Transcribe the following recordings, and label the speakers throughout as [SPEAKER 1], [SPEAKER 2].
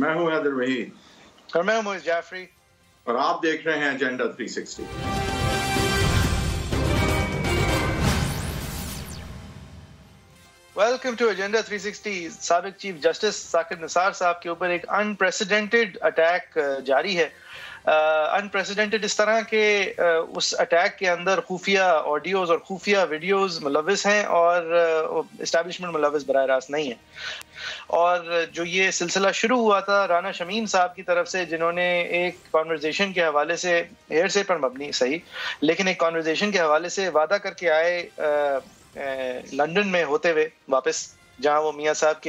[SPEAKER 1] میں ہوں حیدر وحید
[SPEAKER 2] اور میں ہوں موئز جعفری
[SPEAKER 1] اور آپ دیکھ رہے ہیں ایجنڈا 360۔
[SPEAKER 2] Welcome to agenda 360۔ سابق چیف جسٹس ثاقب نثار صاحب کے اوپر ایک انپریسیڈنٹڈ اٹیک جاری ہے۔ انپریسیڈنٹڈ اس طرح کہ اس اٹیک کے اندر خفیہ آڈیوز اور خفیہ ویڈیوز ملوث ہیں اور اسٹیبلشمنٹ ملوث براہ راست نہیں ہے۔ اور جو یہ سلسلہ شروع ہوا تھا رانا شمیم صاحب کی طرف سے، جنہوں نے ایک کانورزیشن کے حوالے سے ہیئر سے پر مبنی صحیح لیکن ایک کانورزیشن کے حوالے سے وعدہ کر کے آئے لندن میں ہوتے ہوئے واپس، جہاں وہ میاں صاحب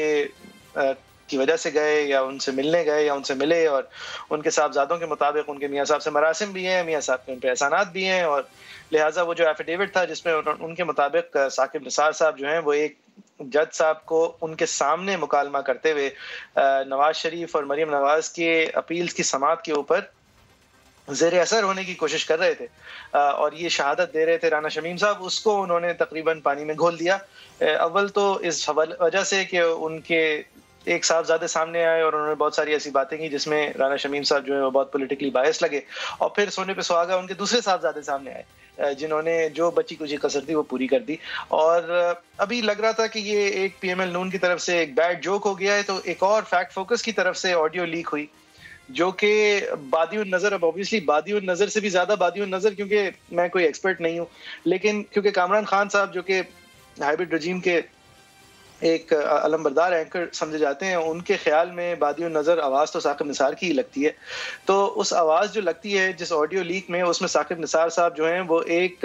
[SPEAKER 2] کی وجہ سے گئے یا ان سے ملنے گئے یا ان سے ملے، اور ان کے صاحبزادوں کے مطابق ان کے میاں صاحب سے مراسم بھی ہیں، میاں صاحب کے ان پہ احسانات بھی ہیں، اور لہٰذا وہ جو ایفیڈیوٹ تھا جس میں ان کے مطابق ثاقب نثار صاحب جو ہیں وہ ایک جج صاحب کو ان کے سامنے مکالمہ کرتے ہوئے نواز شریف اور مریم نواز کے اپیلز کی سماعت کے اوپر زیر اثر ہونے کی کوشش کر رہے تھے اور یہ شہادت دے رہے تھے رانا شمیم صاحب، اس کو انہوں نے تقریباً پانی میں گھول دیا۔ اول تو اس وجہ سے کہ ان کے ایک صاحبزادے سامنے آئے اور انہوں نے بہت ساری ایسی باتیں کی جس میں رانا شمیم صاحب جو ہے وہ بہت پولیٹیکلی بائس لگے، اور پھر سونے پہ سہاگا ان کے دوسرے صاحبزادے سامنے آئے جنہوں نے جو بچی کچی کسر تھی وہ پوری کر دی۔ اور ابھی لگ رہا تھا کہ یہ ایک پی ایم ایل نون کی طرف سے ایک بیڈ جوک ہو گیا ہے، تو ایک اور فیکٹ فوکس کی طرف سے آڈیو لیک ہوئی جو کہ بادی النظر، اب اوبیسلی بادی النظر سے بھی زیادہ بادی النظر، کیونکہ میں کوئی ایکسپرٹ نہیں ہوں، لیکن کیونکہ کامران خان صاحب جو کہ ہائبرڈ رجیم کے ایک علمبردار اینکر سمجھے جاتے ہیں، ان کے خیال میں بادی النظر آواز تو ثاقب نثار کی ہی لگتی ہے، تو اس آواز جو لگتی ہے جس آڈیو لیک میں، اس میں ثاقب نثار صاحب جو ہیں وہ ایک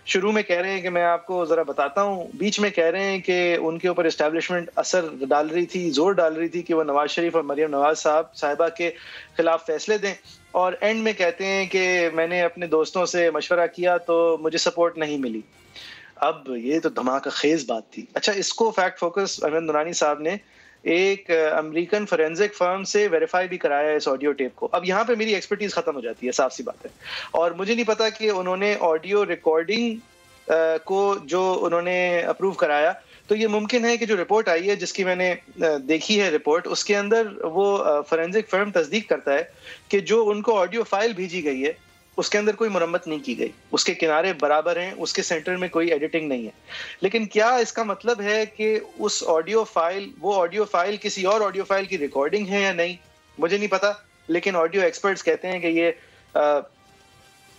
[SPEAKER 2] شروع میں کہہ رہے ہیں کہ میں آپ کو ذرا بتاتا ہوں، بیچ میں کہہ رہے ہیں کہ ان کے اوپر اسٹیبلشمنٹ اثر ڈال رہی تھی، زور ڈال رہی تھی کہ وہ نواز شریف اور مریم نواز صاحبہ کے خلاف فیصلے دیں، اور اینڈ میں کہتے ہیں کہ میں نے اپنے دوستوں سے مشورہ کیا تو مجھے سپورٹ نہیں ملی۔ اب یہ تو دھماکہ خیز بات تھی۔ اچھا، اس کو فیکٹ فوکس احمد نورانی صاحب نے ایک امریکن فورینزک فرم سے ویریفائی بھی کرایا اس آڈیو ٹیپ کو۔ اب یہاں پہ میری ایکسپرٹیز ختم ہو جاتی ہے، صاف سی بات ہے، اور مجھے نہیں پتا کہ انہوں نے آڈیو ریکارڈنگ کو جو انہوں نے اپروو کرایا، تو یہ ممکن ہے کہ جو رپورٹ آئی ہے جس کی میں نے دیکھی ہے رپورٹ، اس کے اندر وہ فورینزک فرم تصدیق کرتا ہے کہ جو ان کو آڈیو فائل بھیجی گئی ہے اس کے اندر کوئی مرمت نہیں کی گئی، اس کے کنارے برابر ہیں، اس کے سینٹر میں کوئی ایڈیٹنگ نہیں ہے۔ لیکن کیا اس کا مطلب ہے کہ اس آڈیو فائل، وہ آڈیو فائل کسی اور آڈیو فائل کی ریکارڈنگ ہے یا نہیں، مجھے نہیں پتا، لیکن آڈیو ایکسپرٹس کہتے ہیں کہ یہ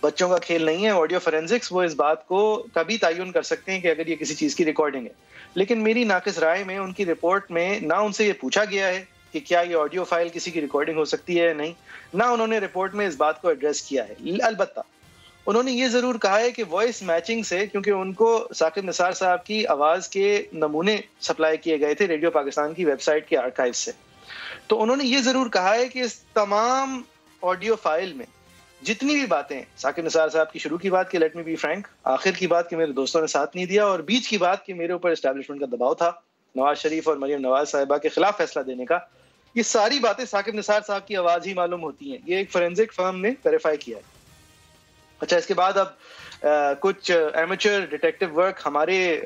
[SPEAKER 2] بچوں کا کھیل نہیں ہے۔ آڈیو فورینزکس وہ اس بات کو کبھی تعین کر سکتے ہیں کہ اگر یہ کسی چیز کی ریکارڈنگ ہے، لیکن میری ناقص رائے میں ان کی رپورٹ میں نہ ان سے یہ پوچھا گیا ہے کہ کیا یہ آڈیو فائل کسی کی ریکارڈنگ ہو سکتی ہے یا نہیں، نہ انہوں نے رپورٹ میں اس بات کو ایڈریس کیا ہے۔ البتہ انہوں نے یہ ضرور کہا ہے کہ وائس میچنگ سے، کیونکہ ان کو ثاقب نثار صاحب کی آواز کے نمونے سپلائی کیے گئے تھے ریڈیو پاکستان کی ویب سائٹ کے آرکائیو سے، تو انہوں نے یہ ضرور کہا ہے کہ اس تمام آڈیو فائل میں جتنی بھی باتیں، ثاقب نثار صاحب کی شروع کی بات کہ لیٹ می بی فرینک، آخر کی بات کہ میرے دوستوں نے ساتھ نہیں دیا، اور بیچ کی بات کہ میرے اوپر اسٹیبلشمنٹ کا دباؤ تھا نواز شریف اور مریم نواز صاحبہ کے خلاف فیصلہ دینے کا، یہ ساری باتیں ثاقب نثار صاحب کی آواز ہی معلوم ہوتی ہیں۔ یہ ایک فورینزک فرم نے ویریفائی کیا ہے۔ اچھا، اس کے بعد اب کچھ ایمیچر ڈیٹیکٹیو ورک ہمارے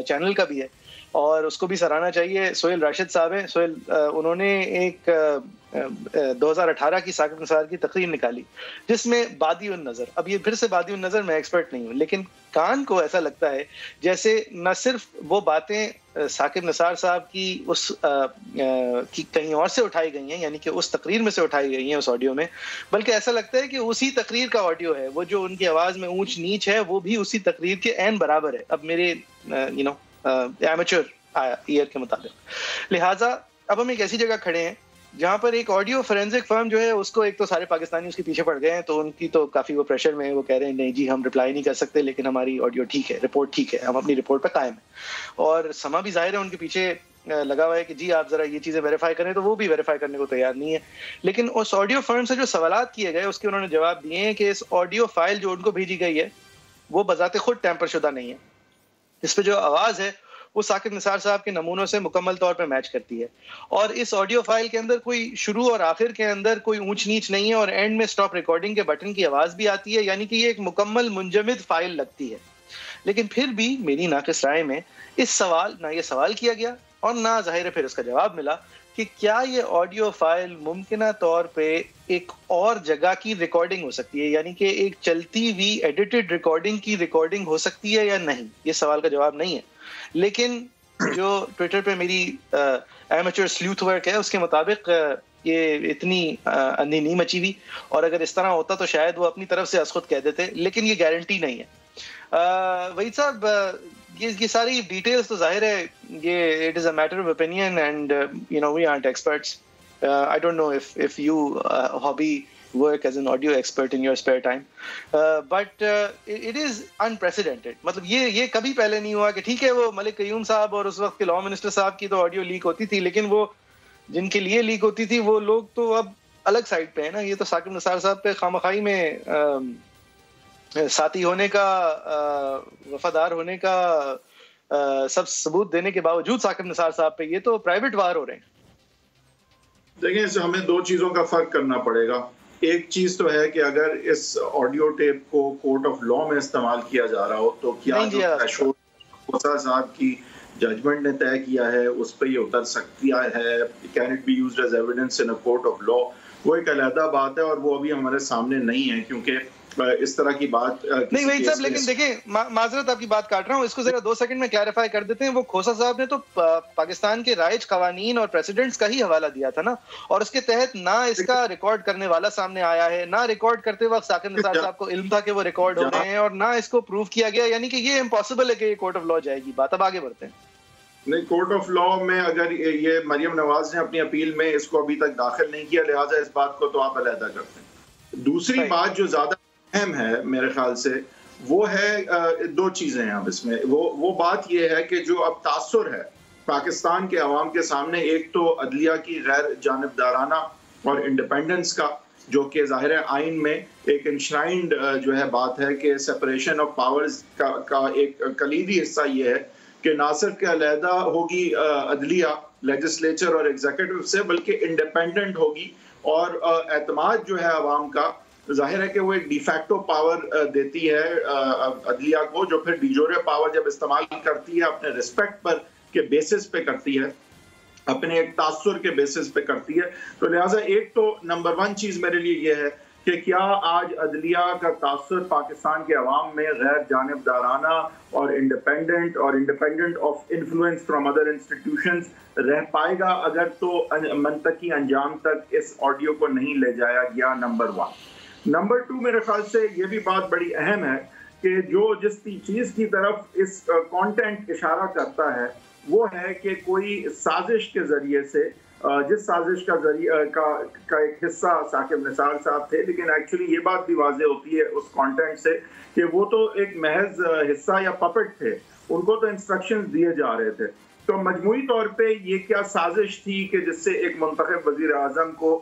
[SPEAKER 2] چینل کا بھی ہے، اور اس کو بھی سراہنا چاہیے۔ سہیل راشد صاحب ہیں، سہیل، انہوں نے ایک 2018 کی ثاقب نثار کی تقریر نکالی جس میں بادی النظر، اب یہ پھر سے بادی النظر، میں ایکسپرٹ نہیں ہوں، لیکن کان کو ایسا لگتا ہے جیسے نہ صرف وہ باتیں ثاقب نثار صاحب کی اس کی کہیں اور سے اٹھائی گئی ہیں، یعنی کہ اس تقریر میں سے اٹھائی گئی ہیں اس آڈیو میں، بلکہ ایسا لگتا ہے کہ اسی تقریر کا آڈیو ہے، وہ جو ان کی آواز میں اونچ نیچ ہے وہ بھی اسی تقریر کے عین برابر ہے، اب میرے ایمیچر ایئر کے مطابق۔ لہٰذا اب ہم ایک ایسی جگہ کھڑے ہیں جہاں پر ایک آڈیو فورینزک فرم جو ہے اس کو، ایک تو سارے پاکستانی اس کے پیچھے پڑ گئے ہیں، تو ان کی تو کافی وہ پریشر میں ہے، وہ کہہ رہے ہیں نہیں جی ہم رپلائی نہیں کر سکتے، لیکن ہماری آڈیو ٹھیک ہے، رپورٹ ٹھیک ہے، ہم اپنی رپورٹ پہ قائم ہیں، اور سما بھی ظاہر ہے ان کے پیچھے لگا ہوا ہے کہ جی آپ ذرا یہ چیزیں ویریفائی کریں، تو وہ بھی ویریفائی کرنے کو تیار نہیں ہے۔ لیکن اس آڈیو فرم سے جو سوالات کیے گئے اس کے انہوں نے جواب دیے ہیں کہ اس آڈیو فائل جو ان کو بھیجی گئی ہے وہ بذات خود ٹیمپر شدہ نہیں ہے، اس پہ جو آواز ہے وہ ثاقب نثار صاحب کے نمونوں سے مکمل طور پہ میچ کرتی ہے، اور اس آڈیو فائل کے اندر کوئی شروع اور آخر کے اندر کوئی اونچ نیچ نہیں ہے، اور اینڈ میں سٹاپ ریکارڈنگ کے بٹن کی آواز بھی آتی ہے، یعنی کہ یہ ایک مکمل منجمد فائل لگتی ہے۔ لیکن پھر بھی میری ناقص رائے میں اس سوال، نہ یہ سوال کیا گیا اور نہ ظاہر ہے پھر اس کا جواب ملا کہ کیا یہ آڈیو فائل ممکنہ طور پہ ایک اور جگہ کی ریکارڈنگ ہو سکتی ہے, یعنی کہ ایک چلتی ہوئی ایڈیٹڈ ریکارڈنگ کی ریکارڈنگ ہو سکتی ہے یا نہیں. یہ سوال کا جواب نہیں ہے, لیکن جو ٹویٹر پہ میری ایمیچر سلیوتھ ورک ہے اس کے مطابق یہ اتنی اندھی نہیں مچی ہوئی, اور اگر اس طرح ہوتا تو شاید وہ اپنی طرف سے از خود کہہ دیتے, لیکن یہ گارنٹی نہیں ہے. وحید صاحب, یہ ساری ڈیٹیلز تو ظاہر ہے یہ it is a matter of opinion and you know we aren't experts. I don't know if you hobby work as an audio expert in your spare time, but it is unprecedented. مطلب یہ کبھی پہلے نہیں ہوا کہ ٹھیک ہے وہ ملک قیوم صاحب اور اس وقت کے لاء منسٹر صاحب کی تو آڈیو لیک ہوتی تھی, لیکن وہ جن کے لیے لیک ہوتی تھی وہ لوگ تو اب الگ سائڈ پہ ہیں نا. یہ تو ثاقب نثار صاحب پہ خامخائی میں ساتھی ہونے کا, وفادار ہونے کا سب ثبوت دینے کے باوجود ثاقب نثار صاحب پہ یہ تو پرائیویٹ وار ہو رہے ہیں.
[SPEAKER 1] دیکھیں اس ہمیں دو چیزوں کا فرق کرنا پڑے گا. ایک چیز تو ہے کہ اگر اس آڈیو ٹیپ کو کورٹ آف لاء میں استعمال کیا جا رہا ہو تو کیا جو تھریشولڈ خوسا صاحب کی ججمنٹ نے طے کیا ہے اس پہ یہ اتر سکتی ہے, can it be used as evidence in a court of law, وہ ایک علیحدہ بات ہے اور وہ ابھی ہمارے سامنے نہیں ہے, کیونکہ اس طرح کی بات
[SPEAKER 2] نہیں وحید صاحب. لیکن دیکھیں معذرت آپ کی بات کاٹ رہا ہوں, اس کو ذرا 2 سیکنڈ میں کلیریفائی کر دیتے ہیں. وہ کھوسا صاحب نے تو پاکستان کے رائج قوانین اور پریسیڈنٹس کا ہی حوالہ دیا تھا نا, اور اس کے تحت نہ اس کا ریکارڈ کرنے والا سامنے آیا ہے, نہ ریکارڈ کرتے وقت ثاقب نثار صاحب کو علم تھا کہ وہ ریکارڈ ہو رہے ہیں, اور نہ اس کو پروف کیا گیا, یعنی کہ یہ امپاسبل ہے کہ یہ کورٹ آف لاء جائے گی بات. اب آگے بڑھتے ہیں.
[SPEAKER 1] نہیں, کورٹ آف لاء میں اگر یہ مریم نواز نے اپنی اپیل میں اس کو ابھی تک داخل نہیں کیا, لہٰذا اس بات کو تو آپ علیحدہ کرتے ہیں. دوسری بات جو زیادہ اہم ہے میرے خیال سے وہ ہے, 2 چیزیں ہیں اب اس میں. وہ بات یہ ہے کہ جو اب تاثر ہے پاکستان کے عوام کے سامنے, ایک تو عدلیہ کی غیر جانبدارانہ اور انڈیپینڈنس کا, جو کہ ظاہر آئین میں ایک انشرائنڈ جو ہے بات ہے کہ سپریشن آف پاورز کا ایک کلیدی حصہ یہ ہے کہ نہ صرف کہ علیحدہ ہوگی عدلیہ لیجسلیچر اور ایگزیکٹو سے, بلکہ انڈیپینڈنٹ ہوگی, اور اعتماد جو ہے عوام کا ظاہر ہے کہ وہ ایک ڈی فیکٹو پاور دیتی ہے عدلیہ کو, جو پھر ڈی جورے پاور جب استعمال کرتی ہے اپنے ریسپیکٹ پر کے بیسس پہ کرتی ہے, اپنے ایک تاثر کے بیسس پہ کرتی ہے. تو لہٰذا ایک تو نمبر 1 چیز میرے لیے یہ ہے کہ کیا آج عدلیہ کا تاثر پاکستان کے عوام میں غیر جانبدارانہ اور independent of influence from other institutions رہ پائے گا اگر تو منطقی انجام تک اس آڈیو کو نہیں لے جایا گیا. نمبر 1. نمبر 2 میرے خیال سے یہ بھی بات بڑی اہم ہے کہ جو جس چیز کی طرف اس کانٹینٹ اشارہ کرتا ہے وہ ہے کہ کوئی سازش کے ذریعے سے, جس سازش کا ایک حصہ ثاقب نثار صاحب تھے, لیکن ایکچولی یہ بات بھی واضح ہوتی ہے اس کانٹینٹ سے کہ وہ تو ایک محض حصہ یا پپٹ تھے, ان کو تو انسٹرکشنز دیے جا رہے تھے. تو مجموعی طور پہ یہ کیا سازش تھی کہ جس سے ایک منتخب وزیر اعظم کو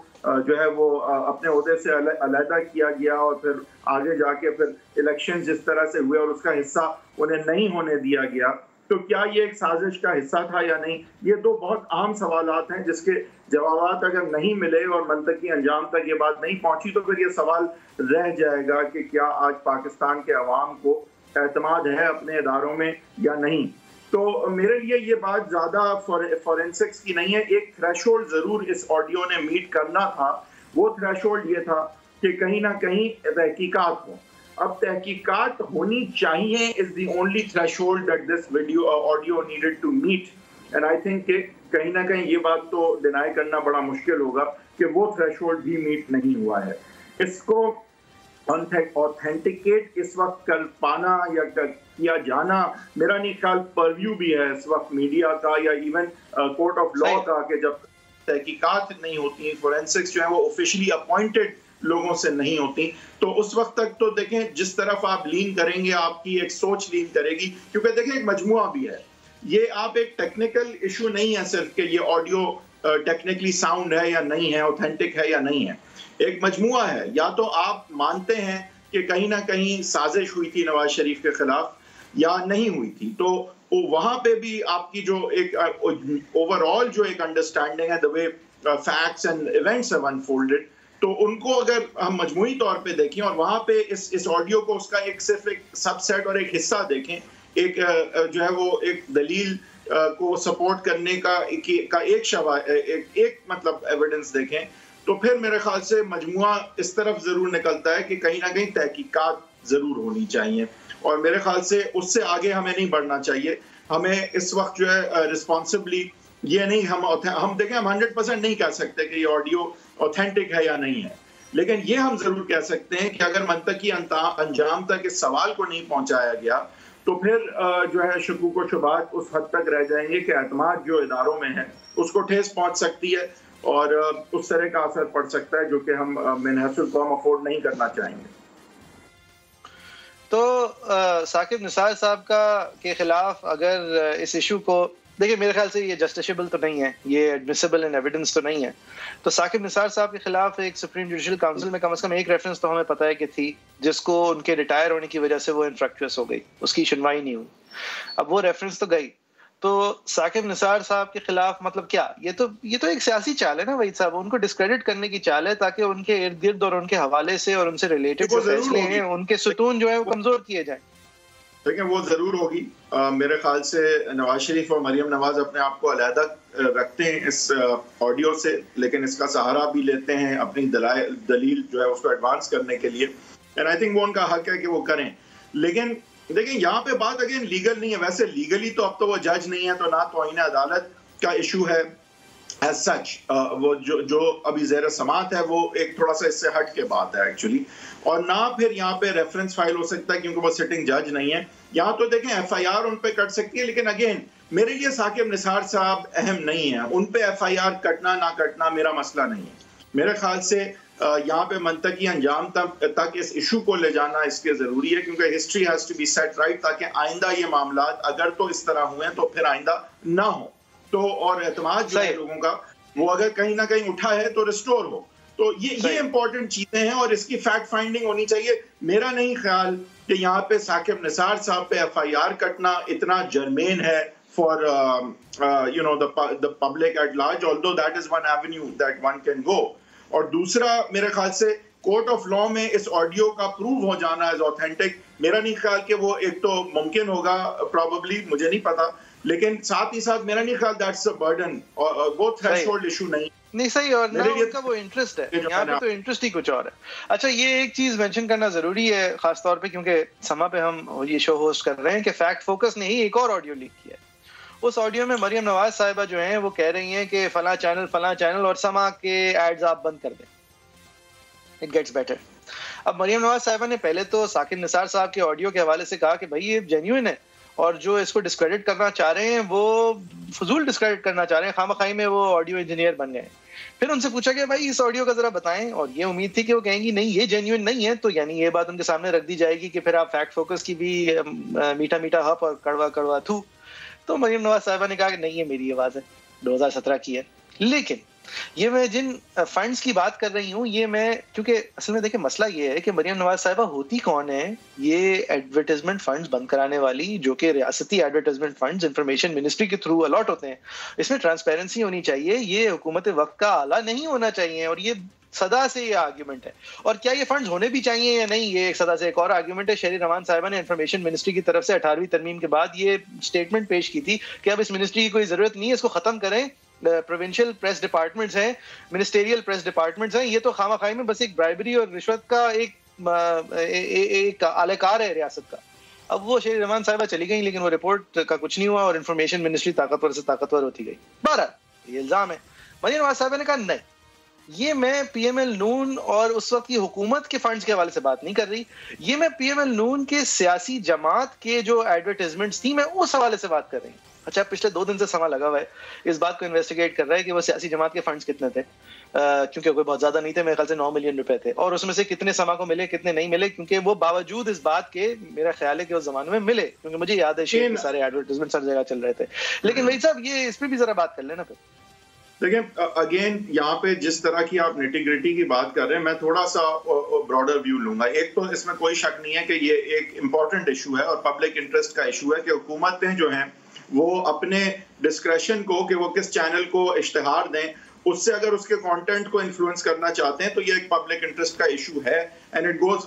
[SPEAKER 1] جو ہے وہ اپنے عہدے سے علیحدہ کیا گیا, اور پھر آگے جا کے پھر الیکشن جس طرح سے ہوئے اور اس کا حصہ انہیں نہیں ہونے دیا گیا, تو کیا یہ ایک سازش کا حصہ تھا یا نہیں؟ یہ 2 بہت اہم سوالات ہیں جس کے جوابات اگر نہیں ملے اور منطقی انجام تک یہ بات نہیں پہنچی تو پھر یہ سوال رہ جائے گا کہ کیا آج پاکستان کے عوام کو اعتماد ہے اپنے اداروں میں یا نہیں. تو میرے لیے یہ بات زیادہ فورینسکس کی نہیں ہے. ایک تھریشولڈ ضرور اس آڈیو نے میٹ کرنا تھا, وہ تھریشولڈ یہ تھا کہ کہیں نہ کہیں تحقیقات ہوں. اب تحقیقات ہونی چاہیے is the only threshold that this audio needed to meet, and I think کہ کہیں نہ کہیں یہ بات تو ڈینائی کرنا بڑا مشکل ہوگا کہ وہ تھریشولڈ بھی میٹ نہیں ہوا ہے. اس کو آتھینٹیکیٹ اس وقت کر پانا یا کیا جانا میرا نہیں خیال پرویو بھی ہے اس وقت میڈیا کا یا ایون کورٹ آف لاء کا, کہ جب تحقیقات نہیں ہوتی ہیں, فورینسکس جو ہیں وہ آفیشلی اپوائنٹڈ لوگوں سے نہیں ہوتی, تو اس وقت تک تو دیکھیں جس طرف آپ لین کریں گے آپ کی ایک سوچ لین کرے گی, کیونکہ دیکھیں ایک مجموعہ بھی ہے. یہ آپ ایک ٹیکنیکل ایشو نہیں ہے صرف کہ یہ آڈیو ٹیکنیکلی ساؤنڈ ہے یا نہیں ہے, اوتھینٹک ہے یا نہیں ہے, ایک مجموعہ ہے. یا تو آپ مانتے ہیں کہ کہیں نہ کہیں سازش ہوئی تھی نواز شریف کے خلاف یا نہیں ہوئی تھی, تو وہاں پہ بھی آپ کی جو ایک اوور آل جو ایک انڈرسٹینڈنگ ہے, the way facts and events have unfolded, تو ان کو اگر ہم مجموعی طور پہ دیکھیں اور وہاں پہ اس آڈیو کو اس کا ایک صرف ایک سب سیٹ اور ایک حصہ دیکھیں, ایک جو ہے وہ ایک دلیل کو سپورٹ کرنے کا ایک مطلب ایویڈنس دیکھیں تو پھر میرے خیال سے مجموعہ اس طرف ضرور نکلتا ہے کہ کہیں نہ کہیں تحقیقات ضرور ہونی چاہیے، اور میرے خیال سے اس سے آگے ہمیں نہیں بڑھنا چاہیے. ہمیں اس وقت جو ہے رسپانسبلی یہ نہیں، ہم دیکھیں ہم 100% نہیں کہہ سکتے کہ یہ آڈیو اوتھینٹک ہے یا نہیں ہے، لیکن یہ ہم ضرور کہہ سکتے ہیں کہ اگر منطقی انجام تک اس سوال کو نہیں پہنچایا گیا تو پھر جو ہے شکوک و شبہات اس حد تک رہ جائیں گے کہ اعتماد جو اداروں میں ہے اس کو ٹھیس پہنچ سکتی ہے اور اس طرح کا اثر پڑ سکتا ہے جو کہ ہم من حیث القوم افورڈ نہیں کرنا چاہیں گے.
[SPEAKER 2] تو ثاقب نثار صاحب کے خلاف اگر اس ایشو کو دیکھیں، میرے خیال سے یہ جسٹیشیبل تو نہیں ہے، یہ ایڈمیسیبل ان ایویڈنس تو نہیں ہے، تو ثاقب نثار صاحب کے خلاف ایک سپریم جوڈیشل کاؤنسل میں کم از کم ایک ریفرنس تو ہمیں پتہ ہے کہ تھی، جس کو ان کے ریٹائر ہونے کی وجہ سے وہ انفریکچوس ہو گئی، اس کی سنوائی نہیں ہوئی. اب وہ ریفرنس تو گئی، تو ثاقب نثار صاحب کے خلاف مطلب کیا، یہ تو ایک سیاسی چال ہے نا وحید صاحب، ان کو ڈسکریڈٹ کرنے کی چال ہے تاکہ ان کے ارد گرد اور ان کے حوالے سے اور ان سے ریلیٹڈ جو فیصلے ہیں ان کے ستون جو ہیں وہ کمزور کیے جائیں.
[SPEAKER 1] لیکن وہ ضرور ہوگی. میرے خیال سے نواز شریف اور مریم نواز اپنے آپ کو علیحدہ رکھتے ہیں اس آڈیو سے، لیکن اس کا سہارا بھی لیتے ہیں اپنی دلیل جو ہے اس کو ایڈوانس کرنے کے لیے، اینڈ آئی تھنک وہ ان کا حق ہے کہ وہ کریں. لیکن دیکھیں یہاں پہ بات اگین لیگل نہیں ہے، ویسے لیگلی تو اب تو وہ جج نہیں ہے، تو نہ توہین عدالت کا ایشو ہے ایز سچ، وہ جو ابھی زیر سماعت ہے وہ ایک تھوڑا سا اس سے ہٹ کے بات ہے ایکچولی، اور نہ پھر یہاں پہ ریفرنس فائل ہو سکتا ہے کیونکہ وہ سٹنگ جج نہیں ہے. یہاں تو دیکھیں ایف آئی آر ان پہ کٹ سکتی ہے، لیکن اگین میرے لیے ثاقب نثار صاحب اہم نہیں ہے، ان پہ ایف آئی آر کٹنا نہ کٹنا میرا مسئلہ نہیں ہے. میرے خیال سے یہاں پہ منطقی انجام تک اس ایشو کو لے جانا اس لیے ضروری ہے کیونکہ history has to be set right, تاکہ آئندہ یہ معاملات اگر تو اس طرح ہوئے تو پھر آئندہ نہ ہو، تو اور اعتماد جو ہے لوگوں کا وہ اگر کہیں نہ کہیں اٹھا ہے تو ریسٹور ہو. تو یہ امپورٹنٹ چیزیں ہیں اور اس کی فیکٹ فائنڈنگ ہونی چاہیے. میرا نہیں خیال کہ یہاں پہ ثاقب نثار صاحب پہ ایف آئی آر کٹنا اتنا جرمین ہے for the public at large, although that is one avenue that one can go. اور دوسرا میرے خیال سے کورٹ آف لا میں اس آڈیو کا پروو ہو جانا ایز اوتھینٹک، میرا نہیں خیال کہ وہ ایک تو ممکن ہوگا پروبیبلی، مجھے نہیں پتا، لیکن ساتھ ہی ساتھ میرا نہیں خیال دیٹس اے برڈن، اور وہ تھریشولڈ ایشو نہیں
[SPEAKER 2] صحیح، اور نہ ان کا وہ انٹرسٹ ہے، یہاں پہ تو انٹرسٹ ہی کچھ اور ہے. اچھا یہ ایک چیز مینشن کرنا ضروری ہے خاص طور پہ کیونکہ سما پہ ہم یہ شو ہوسٹ کر رہے ہیں کہ فیکٹ فوکس نے ہی ایک اور آڈیو لیک کیا ہے. اس آڈیو میں مریم نواز صاحبہ جو ہیں وہ کہہ رہی ہیں کہ فلاں چینل اور سما کے ایڈز آپ بند کر دیں، اٹ گیٹس بیٹر. اب مریم نواز صاحبہ نے پہلے تو ثاقب نثار صاحب کے آڈیو کے حوالے سے کہا کہ بھائی یہ جینیوئن ہے، اور جو اس کو ڈسکریڈٹ کرنا چاہ رہے ہیں وہ فضول ڈسکریڈٹ کرنا چاہ رہے ہیں، خامخائی میں وہ آڈیو انجینئر بن گئے. پھر ان سے پوچھا کہ بھائی اس آڈیو کا ذرا بتائیں، اور یہ امید تھی کہ وہ کہیں گی نہیں یہ جینیوئن نہیں ہے، تو یعنی یہ بات ان کے سامنے رکھ دی جائے گی کہ پھر آپ فیکٹ فوکس کی بھی میٹھا میٹھا ہپ اور کڑوا کڑوا تھو. تو مریم نواز صاحبہ نے کہا کہ نہیں یہ میری آواز ہے، 2017 کی ہے. لیکن یہ میں جن فنڈز کی بات کر رہی ہوں، یہ میں کیونکہ اصل میں دیکھیں مسئلہ یہ ہے کہ مریم نواز صاحبہ ہوتی کون ہے؟ یہ ایڈورٹائزمنٹ فنڈز بند کرانے والی، جو کہ ریاستی ایڈورٹائزمنٹ فنڈز انفارمیشن منسٹری کے تھرو الاٹ ہوتے ہیں. اس میں ٹرانسپیرنسی ہونی چاہیے، یہ حکومت وقت کا آلہ نہیں ہونا چاہیے، اور یہ صدا سے یہ آرگیومنٹ ہے. اور کیا یہ فنڈز ہونے بھی چاہیے یا نہیں، یہ ایک صدا سے ایک اور آرگیومنٹ ہے. شہری روان صاحبہ نے انفارمیشن منسٹری کی طرف سے 18ویں ترمیم کے بعد یہ سٹیٹمنٹ پیش کی تھی کہ اب اس منسٹری کی کوئی ضرورت نہیں ہے، اس کو ختم کریں. پروونشل پریس ڈپارٹمنٹس ہیں، منسٹریل پریس ڈپارٹمنٹس ہیں، یہ تو خامخوائی میں بس ایک برائبری اور رشوت کا ایک اعلی کار ہے ریاست کا. اب وہ شہری روان صاحبہ چلی گئی، لیکن وہ رپورٹ کا کچھ نہیں ہوا اور انفارمیشن منسٹری طاقتور سے طاقتور ہوتی گئی. بہرحال یہ الزام ہے. مریم نواز صاحبہ نے کہا نہیں، یہ میں پی ایم ایل نون اور اس وقت کی حکومت کے فنڈز کے حوالے سے بات نہیں کر رہی، یہ میں پی ایم ایل نون کے سیاسی جماعت کے جو ایڈورٹائزمنٹس تھی میں اس حوالے سے بات کر رہی ہوں. اچھا پچھلے 2 دن سے سما لگا ہوا ہے اس بات کو انویسٹیگیٹ کر رہا ہے کہ وہ سیاسی جماعت کے فنڈز کتنے تھے، کیونکہ کوئی بہت زیادہ نہیں تھے، میرے خیال سے 9 ملین روپے تھے، اور اس میں سے کتنے سما کو ملے کتنے نہیں ملے، کیونکہ وہ باوجود اس بات کے میرا خیال ہے کہ اس زمانے میں ملے، کیونکہ مجھے یاد ہے کہ سارے ایڈورٹائزمنٹ ہر جگہ چل رہے تھے. لیکن وہی صاحب یہ اس پہ بھی ذرا بات کر لینا. پھر
[SPEAKER 1] دیکھیں اگین یہاں پہ جس طرح کی آپ نیٹی گریٹی کی بات کر رہے ہیں، میں تھوڑا سا براڈر ویو لوں گا. ایک تو اس میں کوئی شک نہیں ہے کہ یہ ایک امپورٹنٹ ایشو ہے اور پبلک انٹرسٹ کا ایشو ہے کہ حکومتیں جو ہیں وہ اپنے ڈسکریشن کو کہ وہ کس چینل کو اشتہار دیں، اس سے اگر اس کے کانٹینٹ کو انفلوئنس کرنا چاہتے ہیں تو یہ ایک پبلک انٹرسٹ کا ایشو ہے. And it goes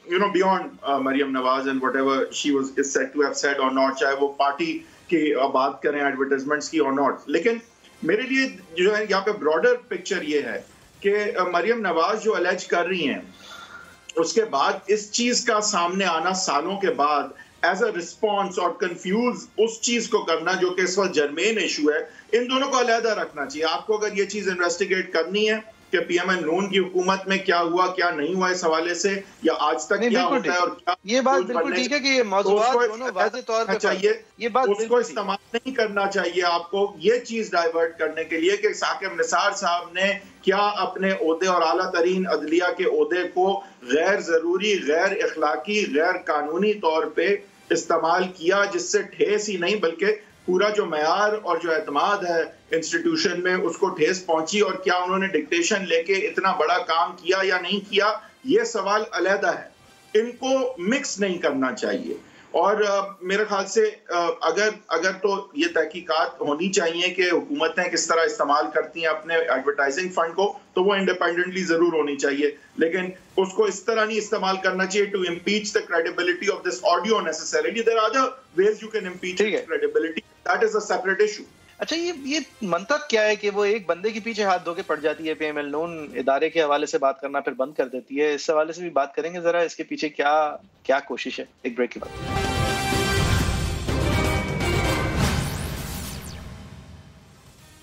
[SPEAKER 1] beyond Maryam Nawaz and whatever she was said to have said or not, چاہے وہ پارٹی کہ بات کریں ایڈورٹائزمنٹس کی اور ناٹ. لیکن میرے لیے جو ہے یہاں پہ براڈر پکچر یہ ہے کہ مریم نواز جو الیج کر رہی ہیں اس کے بعد اس چیز کا سامنے آنا سالوں کے بعد ایز اے رسپانس اور کنفیوز اس چیز کو کرنا جو کہ اس وقت جرمین ایشو ہے, ان دونوں کو علیحدہ رکھنا چاہیے. آپ کو اگر یہ چیز انویسٹیگیٹ کرنی ہے کہ پی ایم ایل نون کی حکومت میں کیا ہوا کیا نہیں ہوا اس حوالے سے, یا آج تک کیا ہوتا ہے اور کیا,
[SPEAKER 2] یہ بات بالکل ٹھیک ہے کہ یہ موضوعات دونوں واضح طور پہ
[SPEAKER 1] چاہیے, اس کو استعمال نہیں کرنا چاہیے آپ کو یہ چیز ڈائیورٹ کرنے کے لیے کہ ثاقب نثار صاحب نے کیا اپنے عہدے اور اعلیٰ ترین عدلیہ کے عہدے کو غیر ضروری, غیر اخلاقی, غیر قانونی طور پہ استعمال کیا, جس سے ٹھیس ہی نہیں بلکہ پورا جو معیار اور جو اعتماد ہے انسٹیٹیوشن میں اس کو ٹھیس پہنچی, اور کیا انہوں نے ڈکٹیشن لے کے اتنا بڑا کام کیا یا نہیں کیا, یہ سوال علیحدہ ہے. ان کو مکس نہیں کرنا چاہیے. اور میرے خیال سے اگر تو یہ تحقیقات ہونی چاہیے کہ حکومتیں کس طرح استعمال کرتی ہیں اپنے ایڈورٹائزنگ فنڈ کو, تو وہ انڈیپینڈنٹلی ضرور ہونی چاہیے, لیکن اس کو اس طرح نہیں استعمال کرنا چاہیے to امپیچ the credibility of this audio necessarily. There are other ways you can impeach its credibility. That is a separate issue.
[SPEAKER 2] اچھا, یہ منطق کیا ہے کہ وہ ایک بندے کے پیچھے ہاتھ دھو کے پڑ جاتی ہے پی ایم ایل نون ادارے کے حوالے سے بات کرنا پھر بند کر دیتی ہے؟ اس حوالے سے بھی بات کریں گے ذرا, اس کے پیچھے کیا کوشش ہے. ایک بریک کے بعد.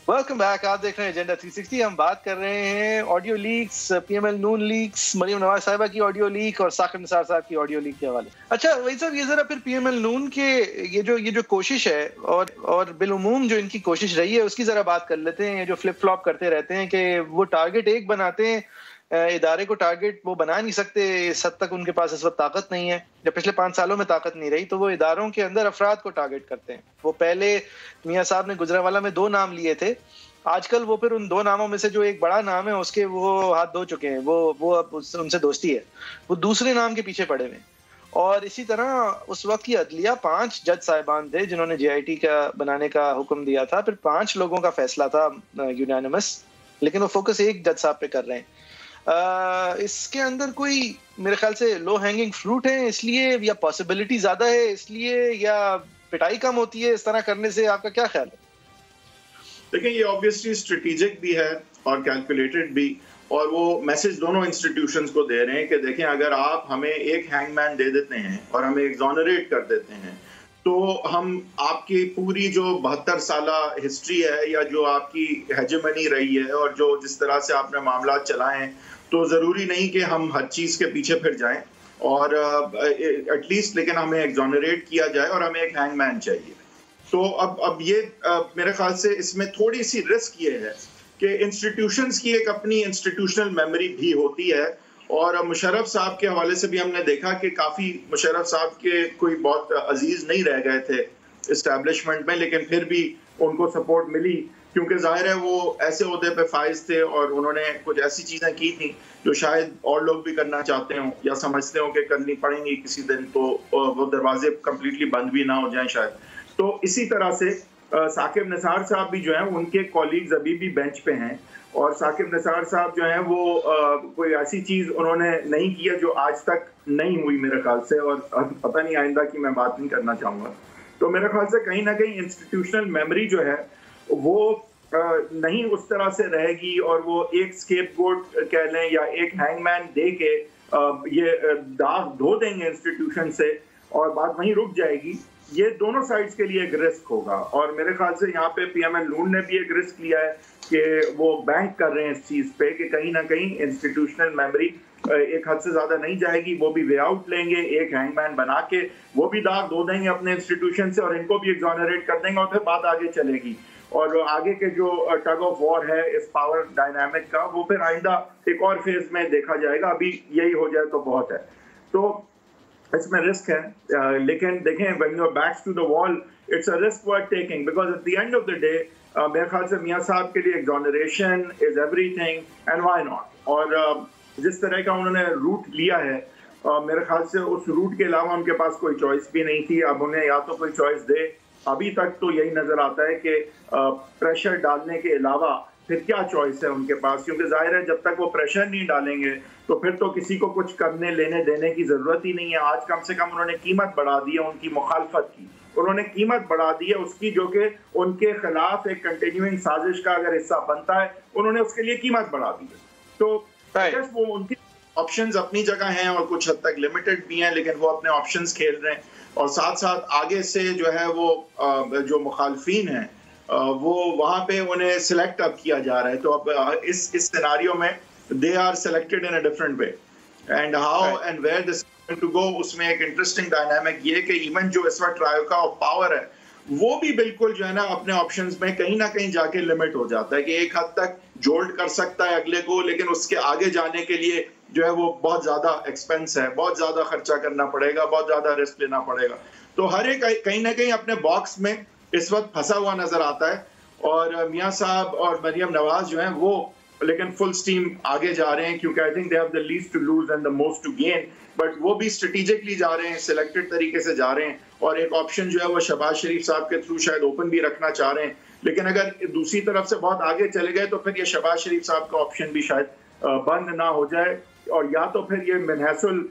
[SPEAKER 2] ویلکم بیک, آپ دیکھ رہے ہیں ایجنڈا 360. ہم بات کر رہے ہیں audio leaks, P M L نون لیکس, مریم نواز صاحبہ کی آڈیو لیک اور ثاقب نثار صاحب کی آڈیو لیک کے حوالے. اچھا وہی صاحب, یہ ذرا پھر پی ایم ایل نون کے یہ جو کوشش ہے اور بالعموم جو ان کی کوشش رہی ہے اس کی ذرا بات کر لیتے ہیں. یہ جو فلپ فلاپ کرتے رہتے ہیں کہ وہ ٹارگٹ ایک بناتے ہیں, ادارے کو ٹارگٹ وہ بنا نہیں سکتے, اس حد تک ان کے پاس اس وقت طاقت نہیں ہے, جب پچھلے 5 سالوں میں طاقت نہیں رہی تو وہ اداروں کے اندر افراد کو ٹارگٹ کرتے ہیں. وہ پہلے میاں صاحب نے گجرانوالہ میں 2 نام لیے تھے, آج کل وہ پھر ان 2 ناموں میں سے جو ایک بڑا نام ہے اس کے وہ ہاتھ دھو چکے ہیں, وہ اب ان سے دوستی ہے, وہ دوسرے نام کے پیچھے پڑے ہوئے ہیں. اور اسی طرح اس وقت کی عدلیہ 5 جج صاحبان تھے جنہوں نے جے آئی ٹی کا بنانے کا حکم دیا تھا, پھر 5 لوگوں کا فیصلہ تھا یونانیمس, لیکن وہ فوکس ایک جج صاحب پہ کر رہے ہیں. اس کے اندر کوئی میرے خیال سے لو ہینگنگ فروٹ ہے اس لیے, یا پاسبلٹی زیادہ ہے اس لیے, یا پٹائی کم ہوتی ہے اس طرح کرنے سے؟ آپ کا کیا خیال ہے؟
[SPEAKER 1] دیکھیں, یہ آبویسلی اسٹریٹجک بھی ہے اور کیلکولیٹڈ بھی, اور وہ میسج دونوں انسٹیٹیوشنز کو دے رہے ہیں کہ دیکھیں اگر آپ ہمیں ایک ہینگ مین دے دیتے ہیں اور ہمیں ایگزونریٹ کر دیتے ہیں تو ہم آپ کی پوری جو 72 سالہ ہسٹری ہے یا جو آپ کی ہیجمنی رہی ہے اور جو جس طرح سے آپ نے معاملات چلائے ہیں, تو ضروری نہیں کہ ہم ہر چیز کے پیچھے پھر جائیں, اور ایٹ لیسٹ لیکن ہمیں ایگزونریٹ کیا جائے اور ہمیں ایک ہینگ مین چاہیے. تو اب یہ میرے خیال سے اس میں تھوڑی سی رسک یہ ہے کہ انسٹیٹیوشنز کی ایک اپنی انسٹیٹیوشنل میموری بھی ہوتی ہے, اور مشرف صاحب کے حوالے سے بھی ہم نے دیکھا کہ کافی مشرف صاحب کے کوئی بہت عزیز نہیں رہ گئے تھے اسٹیبلشمنٹ میں, لیکن پھر بھی ان کو سپورٹ ملی کیونکہ ظاہر ہے وہ ایسے عہدے پہ فائز تھے اور انہوں نے کچھ ایسی چیزیں کی تھیں جو شاید اور لوگ بھی کرنا چاہتے ہوں یا سمجھتے ہوں کہ کرنی پڑیں گی کسی دن, تو وہ دروازے کمپلیٹلی بند بھی نہ ہو جائیں شاید. تو اسی طرح سے ثاقب نثار صاحب بھی جو ہیں ان کے کولیگز ابھی بھی بینچ پہ ہیں, اور ثاقب نثار صاحب جو ہیں وہ کوئی ایسی چیز انہوں نے نہیں کیا جو آج تک نہیں ہوئی میرے خیال سے, اور پتہ نہیں آئندہ کی میں بات نہیں کرنا چاہوں گا. تو میرے خیال سے کہیں نہ کہیں انسٹیٹیوشنل میموری جو ہے وہ نہیں اس طرح سے رہے گی, اور وہ ایک اسکیپ گوٹ کہہ لیں یا ایک ہینگ مین دے کے یہ داغ دھو دیں گے انسٹیٹیوشن سے اور بات وہیں رک جائے گی. یہ دونوں سائڈز کے لیے ایک رسک ہوگا, اور میرے خیال سے یہاں پہ پی ایم ایل نون نے بھی ایک رسک لیا ہے کہ وہ بینک کر رہے ہیں اس چیز پہ کہ کہیں نہ کہیں انسٹیٹیوشنل میموری ایک حد سے زیادہ نہیں جائے گی, وہ بھی وے آؤٹ لیں گے ایک ہینگ مین بنا کے, وہ بھی داغ دھو دیں گے اپنے انسٹیٹیوشن سے اور ان کو بھی ایگزونریٹ کر دیں گے, اور پھر بات آگے چلے گی. اور آگے کے جو ٹگ آف وار ہے اس پاور ڈائنامک کا وہ پھر آئندہ ایک اور فیز میں دیکھا جائے گا, ابھی یہی ہو جائے تو بہت ہے. تو اس میں رسک ہے, لیکن دیکھیں when you're backs to the wall it's a risk worth taking because at the end of the day میرے خیال سے میاں صاحب کے لیے ایگزونریشن is everything and why not. اور جس طرح کا انہوں نے روٹ لیا ہے میرے خیال سے اس روٹ کے علاوہ ان کے پاس کوئی چوائس بھی نہیں تھی. اب انہیں یا تو کوئی چوائس دے, ابھی تک تو یہی نظر آتا ہے کہ پریشر ڈالنے کے علاوہ پھر کیا چوائس ہے ان کے پاس, کیونکہ ظاہر ہے جب تک وہ پریشر نہیں ڈالیں گے تو پھر تو کسی کو کچھ کرنے لینے دینے کی ضرورت ہی نہیں ہے. آج کم سے کم انہوں نے قیمت بڑھا دی ہے ان کی مخالفت کی, انہوں نے قیمت بڑھا دی ہے اس کی جو کہ ان کے خلاف ایک کنٹینیوئنگ سازش کا اگر حصہ بنتا ہے، انہوں نے اس کے لیے قیمت بڑھا دی ہے. تو وہ ان کی آپشنز اپنی جگہ ہیں اور کچھ حد تک لمیٹڈ بھی ہیں، لیکن وہ اپنے آپشنز کھیل رہے ہیں اور ساتھ ساتھ آگے سے جو ہے وہ جو مخالفین ہیں وہ وہاں پہ انہیں سلیکٹ اب کیا جا رہا ہے. تو اب اس سیناریو میں they are selected in a different way and how and where this is going to go. اس میں ایک انٹرسٹنگ ڈائنامک یہ کہ ایون جو اس وقت ٹرائیوکا آف پاور ہے وہ بھی بالکل جو ہے نا اپنے آپشنز میں کہیں نہ کہیں جا کے لمٹ ہو جاتا ہے کہ ایک حد تک جولڈ کر سکتا ہے اگلے کو، لیکن اس کے آگے جانے کے لیے جو ہے وہ بہت زیادہ ایکسپینس ہے، بہت زیادہ خرچہ کرنا پڑے گا، بہت زیادہ رسک لینا پڑے گا. تو ہر ایک کہیں نہ کہیں اپنے باکس میں اس وقت پھنسا ہوا نظر آتا ہے اور میاں صاحب اور مریم نواز جو ہیں وہ لیکن فل سٹیم آگے جا رہے ہیں کیونکہ I think they have the least to lose and the most to gain. But وہ بھی اسٹریٹجکلی جا رہے ہیں، سلیکٹڈ طریقے سے جا رہے ہیں اور ایک آپشن جو ہے وہ شہباز شریف صاحب کے تھرو شاید اوپن بھی رکھنا چاہ رہے ہیں. لیکن اگر دوسری طرف سے بہت آگے چلے گئے تو پھر یہ شہباز شریف صاحب کا آپشن بھی شاید بند نہ ہو جائے اور یا تو پھر یہ منحصر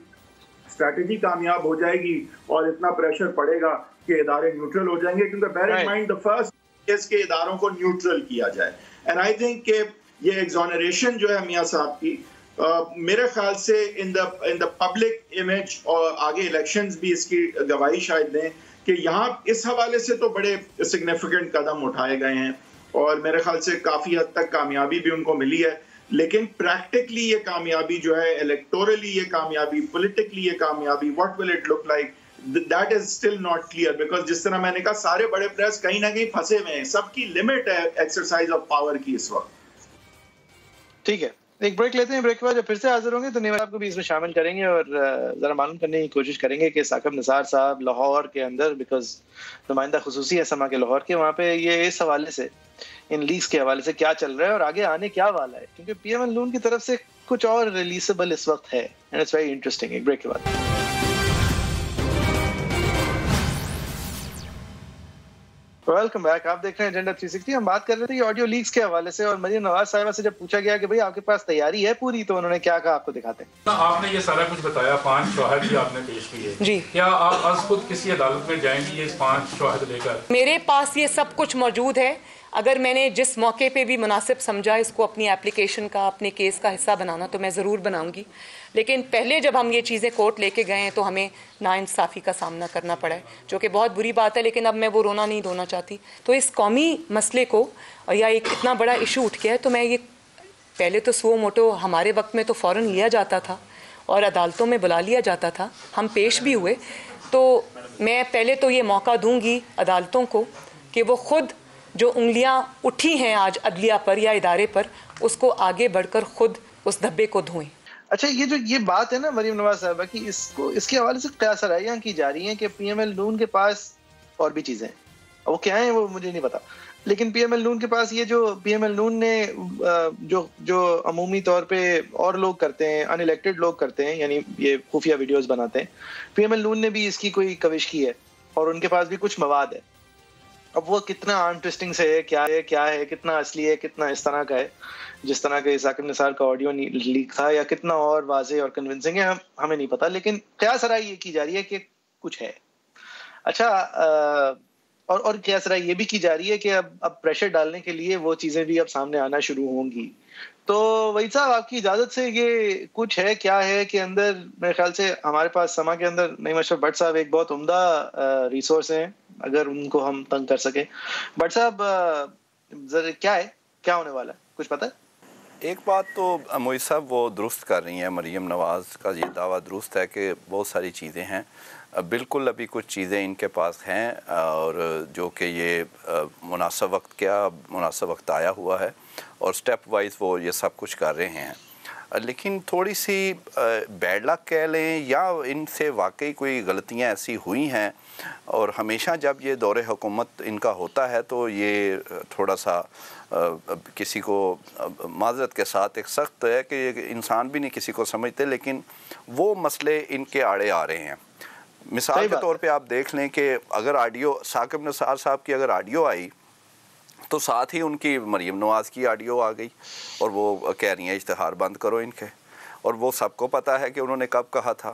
[SPEAKER 1] اسٹریٹجی کامیاب ہو جائے گی اور اتنا پریشر پڑے گا کہ ادارے نیوٹرل ہو جائیں گے. کیونکہ bear in mind the first is کہ اداروں کو نیوٹرل کیا جائے. اینڈ آئی تھنک کہ یہ ایگزونریشن جو ہے میاں صاحب کی میرے خیال سے ان دا پبلک امیج اور آگے الیکشنز بھی اس کی گواہی شاید دیں کہ یہاں اس حوالے سے تو بڑے سگنیفیکنٹ قدم اٹھائے گئے ہیں اور میرے خیال سے کافی حد تک کامیابی بھی ان کو ملی ہے. لیکن پریکٹیکلی یہ کامیابی جو ہے، الیکٹورلی یہ کامیابی، پولیٹکلی یہ کامیابی، what will it look like, that is still not clear. Because جس طرح میں نے کہا سارے بڑے پریس کہیں نہ کہیں پھنسے ہوئے ہیں، سب کی لمٹ ہے ایکسرسائز آف پاور کی اس وقت.
[SPEAKER 2] ٹھیک ہے، ایک بریک لیتے ہیں. بریک کے بعد جب پھر سے حاضر ہوں گے تو نیوال آپ کو بھی اس میں شامل کریں گے اور ذرا معلوم کرنے کی کوشش کریں گے کہ ثاقب نثار صاحب لاہور کے اندر، بیکاز نمائندہ خصوصی ہے سما کے لاہور کے، وہاں پہ یہ اس حوالے سے، ان لیکس کے حوالے سے کیا چل رہا ہے اور آگے آنے کیا والا ہے، کیونکہ پی ایم ایل نون کی طرف سے کچھ اور ریلیزیبل اس وقت ہے. And it's very interesting. ایک بریک کے بعد ویلکم بیک. آپ دیکھ رہے ہیں ایجنڈا 360. ہم بات کر رہے تھے یہ آڈیو لیکس کے حوالے سے اور مریم نواز صاحبہ سے جب پوچھا گیا کہ بھئی آپ کے پاس تیاری ہے پوری، تو انہوں نے کیا کہا، آپ کو دکھاتے ہیں.
[SPEAKER 3] آپ نے یہ سارا کچھ بتایا، 5 شواہد بھی آپ نے پیش کیے
[SPEAKER 4] جی.
[SPEAKER 3] کیا آپ از خود کسی عدالت میں جائیں گی یہ 5 شواہد لے کر؟
[SPEAKER 4] میرے پاس یہ سب کچھ موجود ہے. اگر میں نے جس موقع پہ بھی مناسب سمجھا اس کو اپنی اپلیکیشن کا، اپنے کیس کا حصہ بنانا، تو میں ضرور بناؤں گی. لیکن پہلے جب ہم یہ چیزیں کورٹ لے کے گئے ہیں تو ہمیں ناانصافی کا سامنا کرنا پڑا ہے، جو کہ بہت بری بات ہے. لیکن اب میں وہ رونا نہیں دھونا چاہتی. تو اس قومی مسئلے کو، یا ایک اتنا بڑا ایشو اٹھ گیا ہے، تو میں یہ پہلے تو سو موٹو ہمارے وقت میں تو فوراً لیا جاتا تھا اور عدالتوں میں بلا لیا جاتا تھا، ہم پیش بھی ہوئے. تو میں پہلے تو یہ موقع دوں گی عدالتوں کو کہ وہ خود جو انگلیاں اٹھی ہیں آج عدلیہ پر یا ادارے پر، اس کو آگے بڑھ کر خود اس دھبے کو دھوئیں.
[SPEAKER 2] اچھا، یہ بات ہے نا مریم نواز صاحبہ کی، اس کے حوالے سے قیاس آرائیاں کی جا رہی ہیں کہ پی ایم ایل نون کے پاس اور بھی چیزیں ہیں، وہ کیا ہیں وہ مجھے نہیں پتا، لیکن پی ایم ایل نون کے پاس یہ جو پی ایم ایل نون نے جو عمومی طور پہ اور لوگ کرتے ہیں، ان الیکٹڈ لوگ کرتے ہیں، یعنی یہ خفیہ ویڈیوز بناتے ہیں، پی ایم ایل نون نے بھی اس کی کوئی کوشش کی ہے اور ان کے پاس بھی کچھ مواد ہے. اب وہ کتنا آرم ٹوئسٹنگ سے ہے، کیا ہے، کتنا اصلی ہے، کتنا اس طرح کا ہے جس طرح کے ثاقب نثار کا آڈیو لیک تھا، یا کتنا اور واضح اور کنونسنگ ہے، ہمیں نہیں پتا. لیکن قیاس آرائی یہ کی جا رہی ہے کہ کچھ ہے. اچھا، اور قیاس آرائی یہ بھی کی جا رہی ہے کہ اب پریشر ڈالنے کے لیے وہ چیزیں بھی اب سامنے آنا شروع ہوں گی. تو وحید صاحب، آپ کی اجازت سے یہ کچھ ہے کیا ہے کہ اندر میرے خیال سے ہمارے پاس سما کے اندر نعیم اشرف بٹ صاحب ایک بہت عمدہ ریسورس ہیں، اگر ان کو ہم تنگ کر سکیں. بٹ صاحب ذرا کیا ہونے والا ہے، کچھ پتہ ہے؟
[SPEAKER 5] ایک بات تو معید صاحب وہ درست کر رہی ہیں، مریم نواز کا یہ دعویٰ درست ہے کہ بہت ساری چیزیں ہیں. بالکل ابھی کچھ چیزیں ان کے پاس ہیں اور جو کہ یہ مناسب وقت آیا ہوا ہے اور سٹیپ وائز وہ یہ سب کچھ کر رہے ہیں. لیکن تھوڑی سی بیڈ لک کہہ لیں یا ان سے واقعی کوئی غلطیاں ایسی ہوئی ہیں، اور ہمیشہ جب یہ دور حکومت ان کا ہوتا ہے تو یہ تھوڑا سا کسی کو معذرت کے ساتھ ایک سخت ہے کہ انسان بھی نہیں کسی کو سمجھتے، لیکن وہ مسئلے ان کے آڑے آ رہے ہیں. مثال کے طور پہ آپ دیکھ لیں کہ اگر آڈیو ثاقب نثار صاحب کی اگر آڈیو آئی تو ساتھ ہی ان کی مریم نواز کی آڈیو آ گئی اور وہ کہہ رہی ہیں اشتہار بند کرو ان کے، اور وہ سب کو پتہ ہے کہ انہوں نے کب کہا تھا.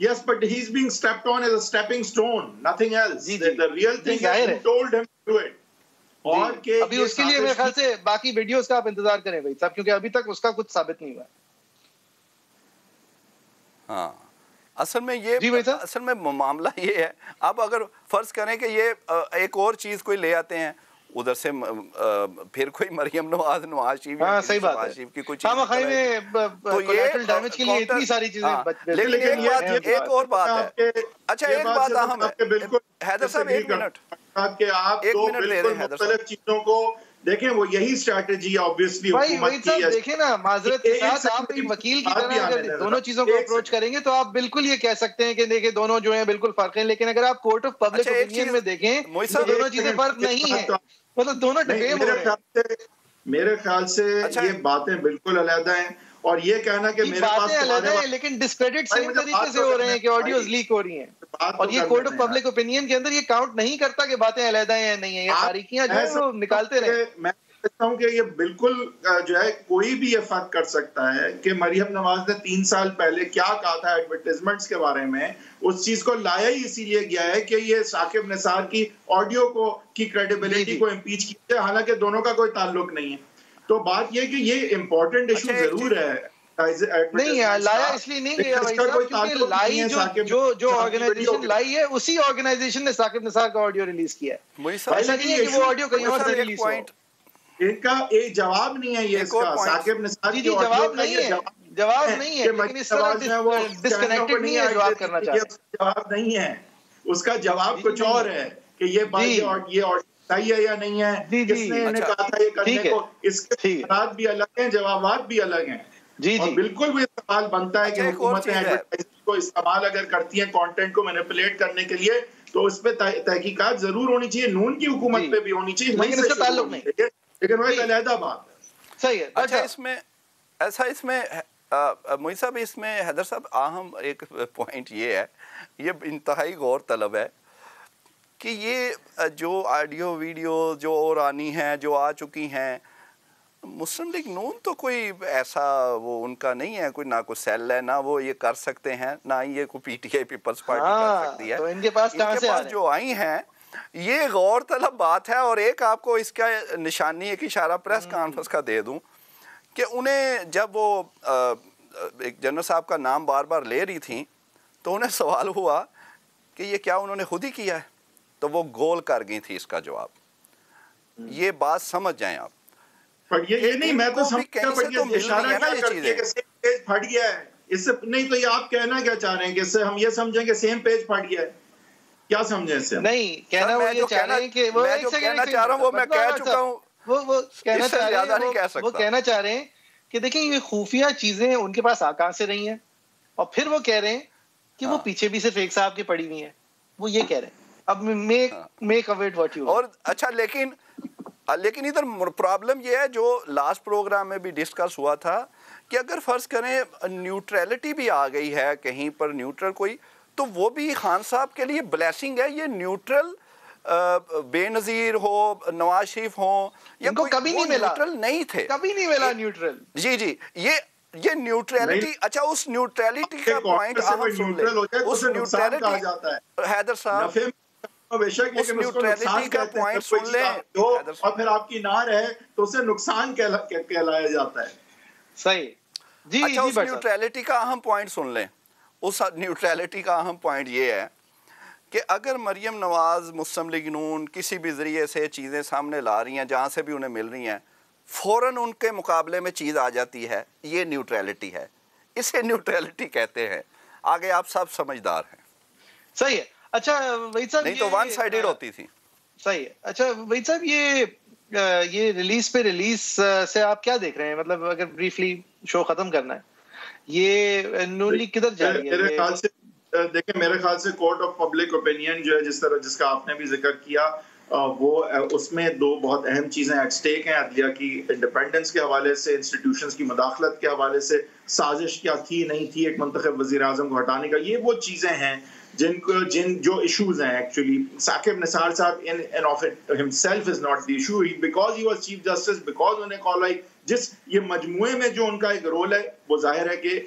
[SPEAKER 1] Yes, but he's being stepped on as a stepping stone, nothing else. The real thing is who told him to do it. اور کہ
[SPEAKER 2] ابھی اس کے لیے میرے خیال سے باقی ویڈیوز کا آپ انتظار کریں بھائی صاحب، کیونکہ ابھی تک اس کا کچھ ثابت نہیں ہوا.
[SPEAKER 5] ہاں اصل میں معاملہ یہ ہے، اب اگر فرض کریں کہ یہ ایک اور چیز کوئی لے آتے ہیں ادھر سے، پھر کوئی مریم نواز شریف کی کوئی چیز، تو یہ لیکن ایک اور بات ہے. اچھا ایک بات اہم ہے حیدر صاحب، ایک منٹ
[SPEAKER 1] کہ آپ دو بالکل مختلف چیزوں کو دیکھیں، وہ یہی اسٹریٹجی ہے obviously حکومت کی.
[SPEAKER 2] دیکھیں نا معذرت کے ساتھ آپ ایک وکیل کی طرح اگر دونوں چیزوں کو اپروچ کریں گے تو آپ بالکل یہ کہہ سکتے ہیں کہ دیکھیں دونوں جو ہیں بالکل فرق ہیں، لیکن اگر آپ کورٹ آف پبلک اوپینین میں دیکھیں تو دونوں چیزیں فرق نہیں ہیں، مطلب دونوں ڈفیم ہو رہے ہیں.
[SPEAKER 1] میرے خیال سے یہ باتیں بالکل علیحدہ ہیں، اور یہ کہنا کہ میرے پاس
[SPEAKER 2] علیحدہ ہیں لیکن ڈسکریڈٹ سیم طریقے سے ہو رہے ہیں کہ آڈیوز لیک ہو رہی ہیں، اور یہ کورٹ آف پبلک اوپینین کے اندر یہ کاؤنٹ نہیں کرتا کہ باتیں علیحدہ ہیں یا نہیں ہیں، یہ تاریخیاں جو ہیں وہ نکالتے رہے.
[SPEAKER 1] میں کہتا ہوں کہ یہ بالکل جو ہے کوئی بھی یہ فرق کر سکتا ہے کہ مریم نواز نے 3 سال پہلے کیا کہا تھا ایڈورٹائزمنٹس کے بارے میں، اس چیز کو لایا ہی اسی لیے گیا ہے کہ یہ ثاقب نثار کی آڈیو کی کریڈیبلٹی کو امپیچ کیا ہے، حالانکہ دونوں کا کوئی تعلق نہیں ہے. تو بات یہ کہ یہ امپورٹنٹ ایشو ضرور ہے،
[SPEAKER 2] نہیں لایا اس لیے نہیں گیا بھائی صاحب کیونکہ لائی جو آرگنائزیشن لائی ہے اسی آرگنائزیشن نے ثاقب نثار کا آڈیو ریلیز کیا ہے، ایسا نہیں ہے کہ وہ آڈیو کہیں اور سے ریلیز ہو.
[SPEAKER 1] ان کا ایک جواب نہیں ہے یہ اس کا ثاقب نثار کی
[SPEAKER 2] جواب نہیں ہے، جواب نہیں ہے، لیکن اس طرح ڈسکنیکٹڈ نہیں ہے جواب کرنا چاہتے ہیں.
[SPEAKER 1] جواب نہیں ہے اس کا، جواب کچھ اور ہے کہ یہ بات یہ صحیح ہے یا نہیں ہے، کس نے انہیں کہا تھا یہ کرنے کو، اس کے سوالات بھی الگ ہیں، جوابات بھی الگ ہیں. اور بالکل بھی سوال بنتا ہے کہ حکومتیں ایڈورٹائزنگ کو استعمال اگر کرتی ہیں کانٹینٹ کو مینیپولیٹ کرنے کے لیے تو اس پہ تحقیقات ضرور ہونی چاہیے، نون کی حکومت پہ بھی ہونی چاہیے،
[SPEAKER 2] لیکن اس کا تعلق نہیں،
[SPEAKER 1] لیکن وہ ایک علیحدہ بات ہے.
[SPEAKER 2] صحیح ہے.
[SPEAKER 5] اچھا اس میں موئی صاحب، اس میں حیدر صاحب اہم ایک پوائنٹ یہ ہے، یہ انتہائی غور طلب ہے کہ یہ جو آڈیو ویڈیو جو اور آنی ہیں، جو آ چکی ہیں، مسلم لیگ نون تو کوئی ایسا وہ ان کا نہیں ہے، کوئی نہ کوئی سیل ہے، نہ وہ یہ کر سکتے ہیں، نہ ہی یہ کوئی P T I Peoples Party کر سکتی ہے.
[SPEAKER 2] تو ان کے پاس
[SPEAKER 5] جو آئی ہیں یہ غور طلب بات ہے. اور ایک آپ کو اس کا نشانی ایک اشارہ پریس کانفرنس کا دے دوں کہ انہیں جب وہ ایک جنرل صاحب کا نام بار بار لے رہی تھیں تو انہیں سوال ہوا کہ یہ کیا انہوں نے خود ہی کیا ہے، تو وہ گول کر گئی تھی اس کا جواب. یہ بات سمجھ جائیں آپ.
[SPEAKER 1] یہ نہیں، میں تو اشارہ کیا کرتی ہے کہ سیم پیج پھٹ گیا ہے، اس سے نہیں تو یہ آپ کہنا کیا چاہ رہے ہیں کہ اس سے ہم یہ سمجھیں کہ سیم پیج پھٹ گیا ہے، کیا سمجھیں اس سے؟
[SPEAKER 2] نہیں کہنا وہ یہ چاہ رہے ہیں کہ وہ
[SPEAKER 5] جو کہنا چاہ رہا ہوں وہ میں کہہ چکا ہوں،
[SPEAKER 2] وہ کہنا چاہ رہے ہیں کہ دیکھیں یہ خفیہ چیزیں ان کے پاس کہاں سے رہی ہیں، اور پھر وہ کہہ رہے ہیں کہ وہ پیچھے بھی صرف ایک صاحب کی پڑی ہوئی ہیں، وہ یہ کہہ رہے ہیں. اب میک اویٹ واٹ یو.
[SPEAKER 5] اور اچھا لیکن ادھر پرابلم یہ ہے جو لاسٹ پروگرام میں بھی ڈسکس ہوا تھا کہ اگر فرض کریں نیوٹرلٹی بھی آ گئی ہے کہیں پر، نیوٹرل کوئی، تو وہ بھی خان صاحب کے لیے بلیسنگ ہے. یہ نیوٹرل بے نظیر ہو، نواز شریف ہوں، یا
[SPEAKER 2] کبھی نہیں ملا،
[SPEAKER 5] نیوٹرل نہیں تھے،
[SPEAKER 2] کبھی نہیں ملا نیوٹرل.
[SPEAKER 5] جی یہ نیوٹرلٹی. اچھا اس نیوٹرلٹی کا پوائنٹ ہم سن لیں. اس نیوٹرلٹی حیدر صاحب
[SPEAKER 1] اس نیوٹرلٹی کا پوائنٹ سن لیں، اور پھر آپ کی نہ رہے تو اسے نقصان کہلایا جاتا ہے.
[SPEAKER 2] صحیح جی.
[SPEAKER 5] اچھا اس نیوٹرلٹی کا اہم پوائنٹ سن لیں. اس نیوٹرلٹی کا اہم پوائنٹ یہ ہے کہ اگر مریم نواز مسلم لیگ نون کسی بھی ذریعے سے چیزیں سامنے لا رہی ہیں، جہاں سے بھی انہیں مل رہی ہیں، فوراً ان کے مقابلے میں چیز آ جاتی ہے، یہ نیوٹرلٹی ہے. اسے نیوٹرلٹی کہتے ہیں. آگے آپ سب سمجھدار ہیں.
[SPEAKER 2] صحیح ہے. اچھا وحید صاحب،
[SPEAKER 5] نہیں تو ون سائیڈڈ ہوتی تھی.
[SPEAKER 2] صحیح ہے. اچھا وحید صاحب، یہ ریلیز پہ ریلیز سے آپ کیا دیکھ رہے ہیں؟ مطلب اگر بریفلی شو ختم کرنا ہے، یہ نون لیگ کدھر جا رہی ہے؟
[SPEAKER 1] میرے خیال سے دیکھیں، میرے خیال سے کورٹ آف پبلک اوپینین جو ہے جس کا آپ نے بھی ذکر کیا، وہ اس میں دو بہت اہم چیزیں ایٹ سٹیک ہیں. عدلیہ کی انڈیپینڈنس کے حوالے سے، انسٹیٹیوشنز کی مداخلت کے حوالے سے، سازش کیا تھی نہیں تھی ایک منتخب وزیر اعظم کو ہٹانے کا. یہ وہ چیزیں ہیں جن جو ایشوز ہیں. ایکچولی ثاقب نثار صاحب in of it himself is not the issue, because he was chief justice, because انہیں کال آئی. جس یہ مجموعے میں جو ان کا ایک رول ہے وہ ظاہر ہے کہ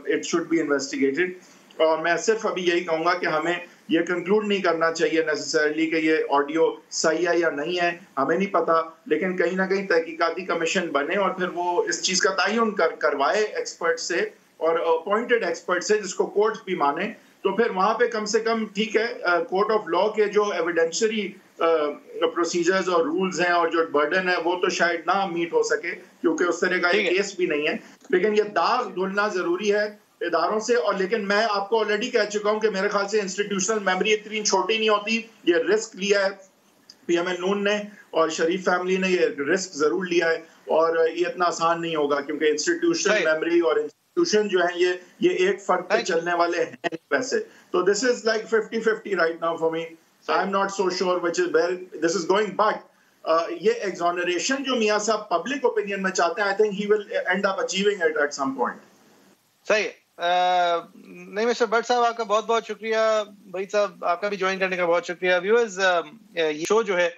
[SPEAKER 1] it should be investigated. اور میں صرف ابھی یہی کہوں گا کہ ہمیں یہ کنکلوڈ نہیں کرنا چاہیے نیسیسرلی کہ یہ آڈیو صحیح ہے یا نہیں ہے، ہمیں نہیں پتا، لیکن کہیں نہ کہیں تحقیقاتی کمیشن بنے اور پھر وہ اس چیز کا تعین کروائے ایکسپرٹ سے اور اپوائنٹڈ ایکسپرٹ سے، جس کو کورٹ بھی مانے، تو پھر وہاں پہ کم سے کم ٹھیک ہے کورٹ آف لا کے جو ایویڈینشری پروسیجرز اور رولز ہیں اور جو برڈن ہے وہ تو شاید نہ میٹ ہو سکے کیونکہ اس طرح کا ایک کیس بھی نہیں ہے، لیکن یہ داغ دھلنا ضروری ہے اداروں سے. اور لیکن میں آپ کو آلریڈی کہہ چکا ہوں کہ میرے خیال سے انسٹیٹیوشنل میموری اتنی چھوٹی نہیں ہوتی. یہ رسک لیا ہے پی ایم ایل نون نے اور شریف فیملی نے، یہ رسک ضرور لیا ہے اور یہ اتنا آسان نہیں ہوگا کیونکہ انسٹیٹیوشنل میموری اور انسٹیٹیوشن جو ہیں یہ ایک فرد پہ چلنے والے ہیں ویسے. تو this is like 50-50 right now for me. I am not so sure which is where this is going, but یہ ایگزونریشن جو میاں صاحب پبلک اوپینین میں چاہتے ہیں, I think he will end up achieving it at some point.
[SPEAKER 2] صحیح نہیں mister but صاحب, آپ کا بہت بہت شکریہ. بھائی صاحب آپ کا بھی جوائن کرنے کا بہت شکریہ. ویورز, یہ شو جو ہے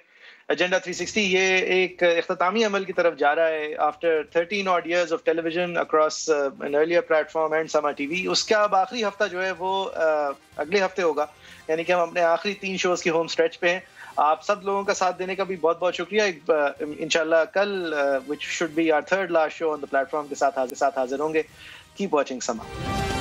[SPEAKER 2] ایجنڈا 360 یہ ایک اختتامی عمل کی طرف جا رہا ہے after 13 odd years of television across an earlier platform and Sama TV. اس کا اب آخری ہفتہ جو ہے وہ اگلے ہفتے ہوگا, یعنی کہ ہم اپنے آخری 3 شوز کی ہوم اسٹریچ پہ ہیں. آپ سب لوگوں کا ساتھ دینے کا بھی بہت بہت شکریہ. انشاءاللہ کل which should be our third last show on the platform کے ساتھ حاضر ہوں گے. Keep watching Sama.